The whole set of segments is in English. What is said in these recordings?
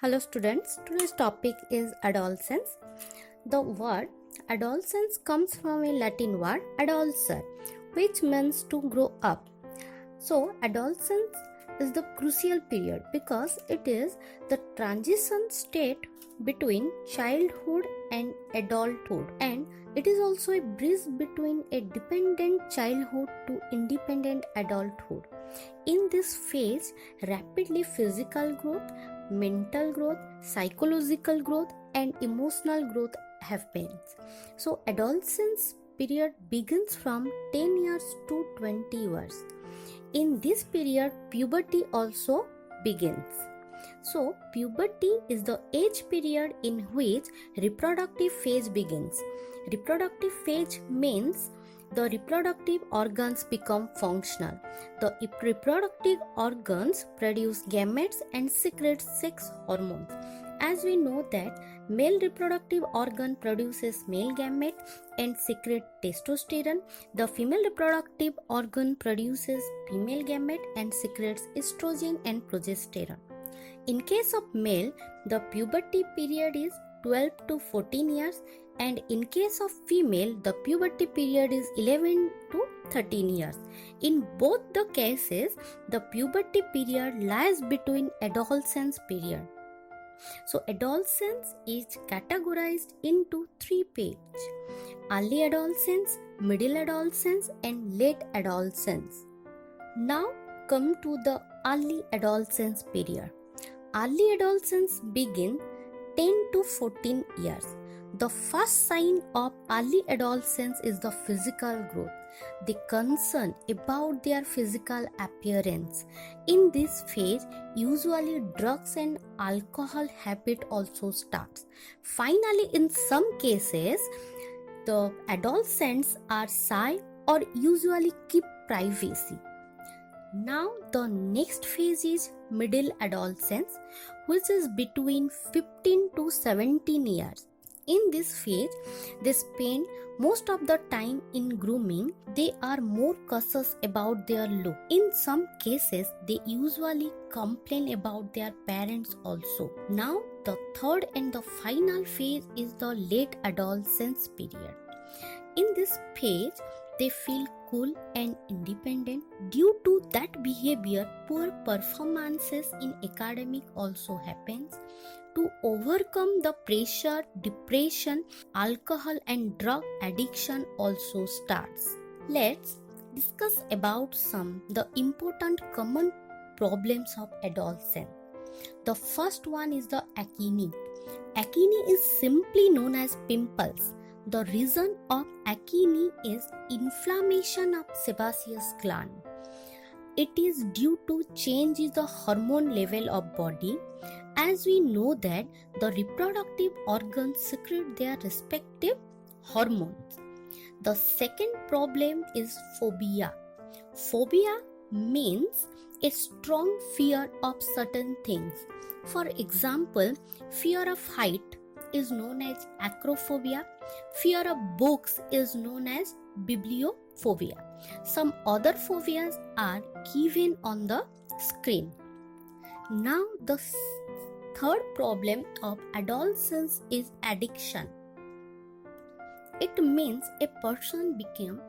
Hello students, today's topic is adolescence. The word adolescence comes from a Latin word adolescere, which means to grow up. So adolescence is the crucial period because it is the transition state between childhood and adulthood, and it is also a bridge between a dependent childhood to independent adulthood. In this phase, rapidly physical growth, mental growth, psychological growth, and emotional growth happens. So, adolescence period begins from 10 years to 20 years. In this period, puberty also begins. So, puberty is the age period in which reproductive phase begins. Reproductive phase means the reproductive organs become functional. The reproductive organs produce gametes and secrete sex hormones. As we know that male reproductive organ produces male gamete and secrete testosterone, the female reproductive organ produces female gamete and secretes estrogen and progesterone. In case of male, the puberty period is 12 to 14 years, and in case of female, the puberty period is 11 to 13 years. In both the cases, the puberty period lies between adolescence period. So adolescence is categorized into three phases: early adolescence, middle adolescence, and late adolescence. Now come to the early adolescence period. Early adolescence begin 10 to 14 years. The first sign of early adolescence is the physical growth. They concern about their physical appearance. In this phase, usually drugs and alcohol habit also starts. Finally, in some cases, the adolescents are shy or usually keep privacy. Now the next phase is middle adolescence, which is between 15 to 17 years. In this phase, they spend most of the time in grooming. They are more cautious about their look. In some cases, they usually complain about their parents also. Now the third and the final phase is the late adolescence period. In this phase, they feel cool and independent. Due to that behavior, poor performances in academic also happens. To overcome the pressure, depression, alcohol and drug addiction also starts. Let's discuss about some the important common problems of adolescence. The first one is the acne. Acne is simply known as pimples. The reason of acne is inflammation of sebaceous gland. It is due to change in the hormone level of body. As we know that the reproductive organs secrete their respective hormones. The second problem is phobia. Phobia means a strong fear of certain things. For example, fear of height is known as acrophobia. Fear of books is known as bibliophobia. Some other phobias are given on the screen. Now the third problem of adolescence is addiction. It means a person became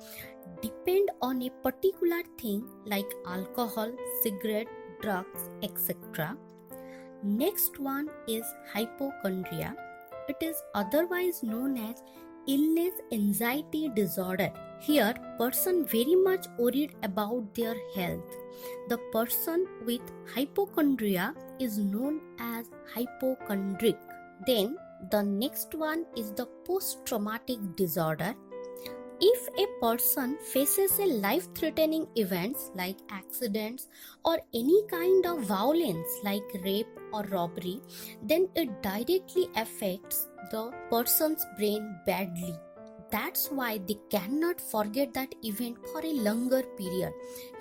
depend on a particular thing like alcohol, cigarette, drugs, etc. Next one is hypochondria. It is otherwise known as illness anxiety disorder. Here, person very much worried about their health. The person with hypochondria is known as hypochondriac. Then the next one is the post-traumatic disorder. If a person faces a life-threatening events like accidents or any kind of violence like rape or robbery, then it directly affects the person's brain badly. That's why they cannot forget that event for a longer period.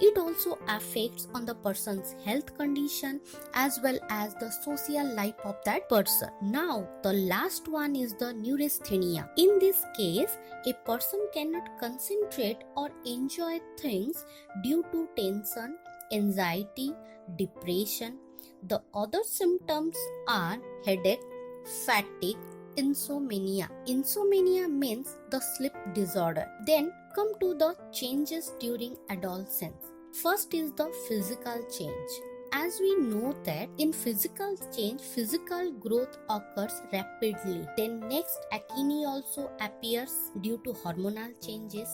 It also affects on the person's health condition as well as the social life of that person. Now, the last one is the neurasthenia. In this case, a person cannot concentrate or enjoy things due to tension, anxiety, depression. The other symptoms are headache, fatigue, insomnia. Insomnia means the sleep disorder. Then come to the changes during adolescence. First is the physical change. As we know that in physical change, physical growth occurs rapidly. Then next, acne also appears due to hormonal changes.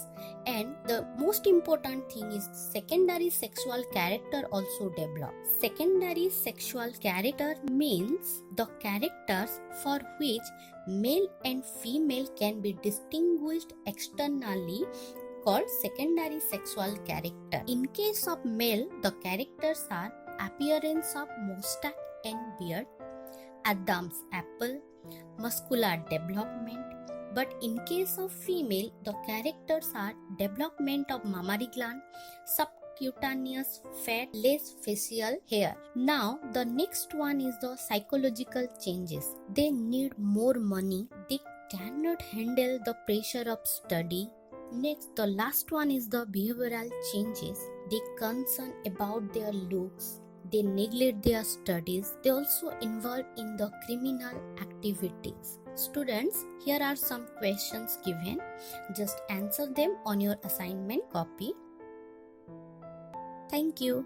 And the most important thing is secondary sexual character also develops. Secondary sexual character means the characters for which male and female can be distinguished externally called secondary sexual character. In case of male, the characters are appearance of mustache and beard, Adam's apple, muscular development. But in case of female, the characters are development of mammary gland, subcutaneous fat, less facial hair. Now the next one is the psychological changes. They need more money. They cannot handle the pressure of study. Next, the last one is the behavioral changes. They concern about their looks. They neglect their studies. They also involve in the criminal activities. Students, here are some questions given. Just answer them on your assignment copy. Thank you.